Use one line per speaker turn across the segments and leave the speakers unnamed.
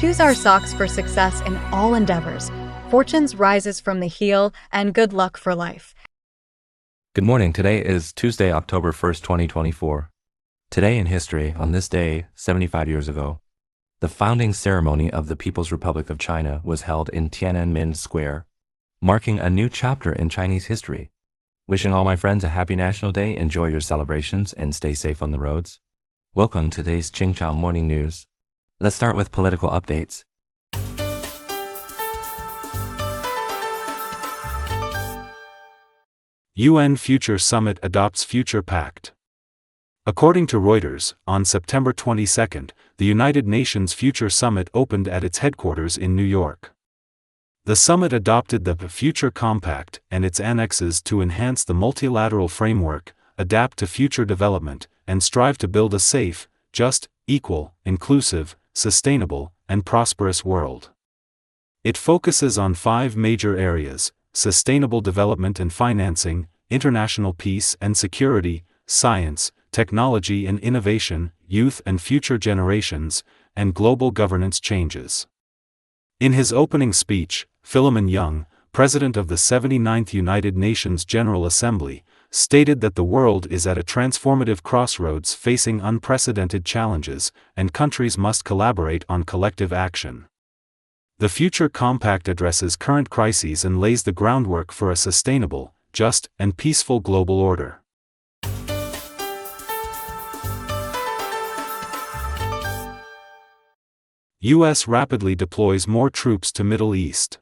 choose our socks for success in all endeavors. Fortunes rises from the heel, and good luck for life.
Good morning. Today is Tuesday, October 1st, 2024. Today in history, on this day, 75 years ago, the founding ceremony of the People's Republic of China was held in Tiananmen Square, marking a new chapter in Chinese history. Wishing all my friends a happy National Day, enjoy your celebrations, and stay safe on the roads. Welcome to today's Qingchao Morning News. Let's start with political updates.
UN Future Summit adopts Future Pact. According to Reuters, on September 22, the United Nations Future Summit opened at its headquarters in New York. The summit adopted the Future Compact and its annexes to enhance the multilateral framework, adapt to future development, and strive to build a safe, just, equal, inclusive, sustainable, and prosperous world. It focuses on 5 major areas: sustainable development and financing, international peace and security, science, technology and innovation, youth and future generations, and global governance changes. In his opening speech, Philemon Young, president of the 79th United Nations General Assembly, stated that the world is at a transformative crossroads facing unprecedented challenges, and countries must collaborate on collective action. The Future Compact addresses current crises and lays the groundwork for a sustainable, just, and peaceful global order. U.S. rapidly deploys more troops to Middle East.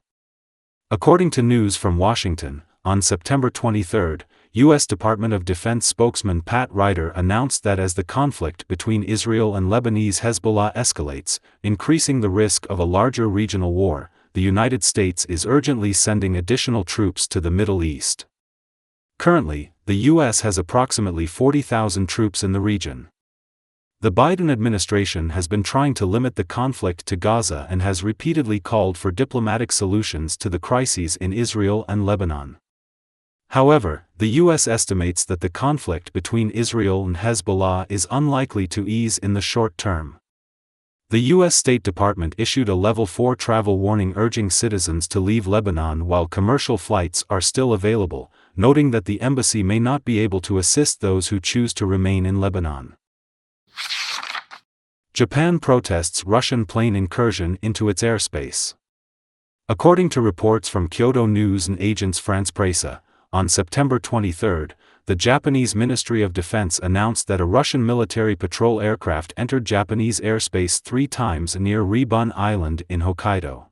According to news from Washington, on September 23, U.S. Department of Defense spokesman Pat Ryder announced that as the conflict between Israel and Lebanese Hezbollah escalates, increasing the risk of a larger regional war, the United States is urgently sending additional troops to the Middle East. Currently, the U.S. has approximately 40,000 troops in the region. The Biden administration has been trying to limit the conflict to Gaza and has repeatedly called for diplomatic solutions to the crises in Israel and Lebanon. However, the U.S. estimates that the conflict between Israel and Hezbollah is unlikely to ease in the short term. The U.S. State Department issued a Level 4 travel warning urging citizens to leave Lebanon while commercial flights are still available, noting that the embassy may not be able to assist those who choose to remain in Lebanon. Japan protests Russian plane incursion into its airspace. According to reports from Kyodo News and Agence France-Presse, on September 23, the Japanese Ministry of Defense announced that a Russian military patrol aircraft entered Japanese airspace 3 times near Ribun Island in Hokkaido.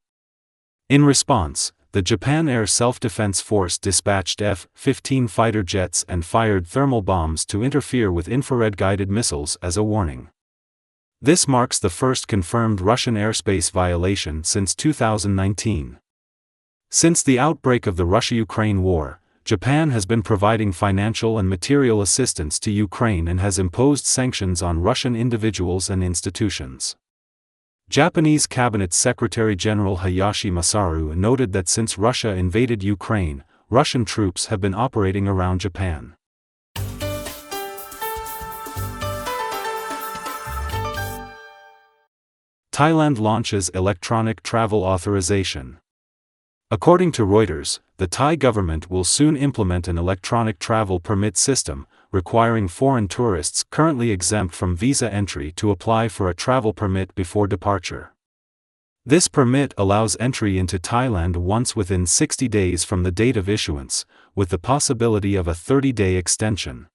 In response, the Japan Air Self-Defense Force dispatched F-15 fighter jets and fired thermal bombs to interfere with infrared-guided missiles as a warning. This marks the first confirmed Russian airspace violation since 2019. Since the outbreak of the Russia-Ukraine war, Japan has been providing financial and material assistance to Ukraine and has imposed sanctions on Russian individuals and institutions. Japanese Cabinet Secretary General Hayashi Masaru noted that since Russia invaded Ukraine, Russian troops have been operating around Japan. Thailand launches electronic travel authorization. According to Reuters, the Thai government will soon implement an electronic travel permit system, requiring foreign tourists currently exempt from visa entry to apply for a travel permit before departure. This permit allows entry into Thailand once within 60 days from the date of issuance, with the possibility of a 30-day extension.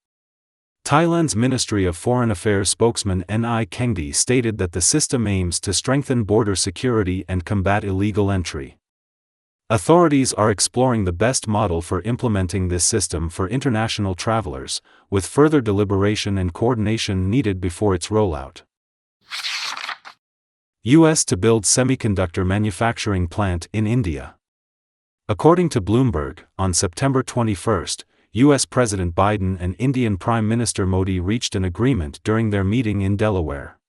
Thailand's Ministry of Foreign Affairs spokesman Ni Kengdi stated that the system aims to strengthen border security and combat illegal entry. Authorities are exploring the best model for implementing this system for international travelers, with further deliberation and coordination needed before its rollout. U.S. to build semiconductor manufacturing plant in India. According to Bloomberg, on September 21, U.S. President Biden and Indian Prime Minister Modi reached an agreement during their meeting in Delaware.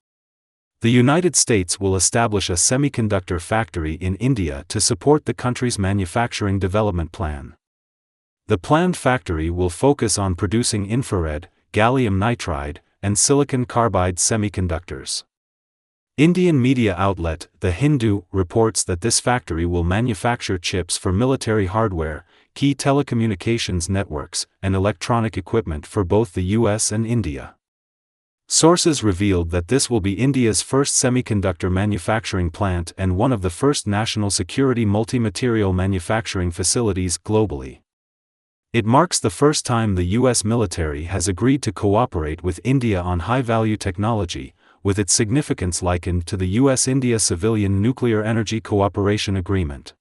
The United States will establish a semiconductor factory in India to support the country's manufacturing development plan. The planned factory will focus on producing infrared, gallium nitride, and silicon carbide semiconductors. Indian media outlet The Hindu reports that this factory will manufacture chips for military hardware, key telecommunications networks, and electronic equipment for both the US and India. Sources revealed that this will be India's first semiconductor manufacturing plant and one of the first national security multi-material manufacturing facilities globally. It marks the first time the US military has agreed to cooperate with India on high-value technology, with its significance likened to the US-India Civilian Nuclear Energy Cooperation Agreement.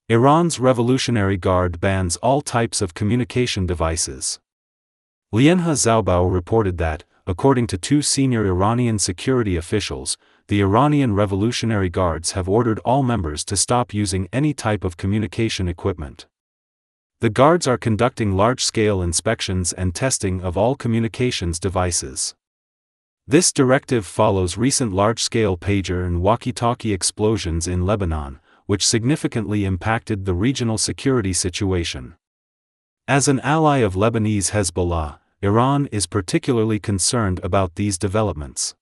Iran's Revolutionary Guard bans all types of communication devices. Lienha Zaobao reported that, according to two senior Iranian security officials, the Iranian Revolutionary Guards have ordered all members to stop using any type of communication equipment. The guards are conducting large-scale inspections and testing of all communications devices. This directive follows recent large-scale pager and walkie-talkie explosions in Lebanon, which significantly impacted the regional security situation. As an ally of Lebanese Hezbollah, Iran is particularly concerned about these developments.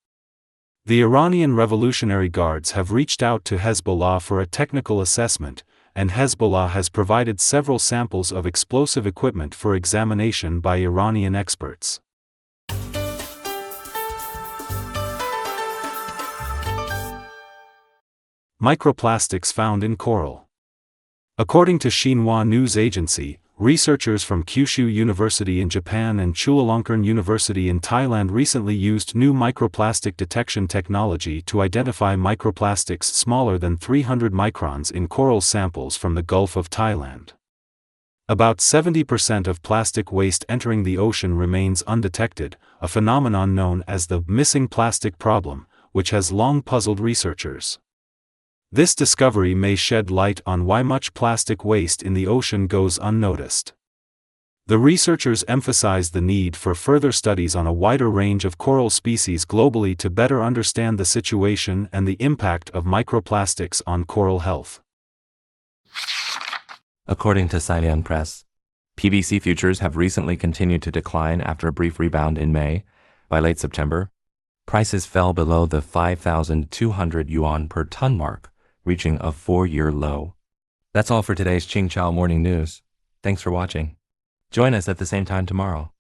The Iranian Revolutionary Guards have reached out to Hezbollah for a technical assessment, and Hezbollah has provided several samples of explosive equipment for examination by Iranian experts. Microplastics found in coral. According to Xinhua News Agency, researchers from Kyushu University in Japan and Chulalongkorn University in Thailand recently used new microplastic detection technology to identify microplastics smaller than 300 microns in coral samples from the Gulf of Thailand. About 70% of plastic waste entering the ocean remains undetected, a phenomenon known as the missing plastic problem, which has long puzzled researchers. This discovery may shed light on why much plastic waste in the ocean goes unnoticed. The researchers emphasize the need for further studies on a wider range of coral species globally to better understand the situation and the impact of microplastics on coral health.
According to Saiyan Press, PVC futures have recently continued to decline after a brief rebound in May. By late September, prices fell below the 5,200 yuan per ton mark, reaching a 4-year low. That's all for today's Qingchao Morning News. Thanks for watching. Join us at the same time tomorrow.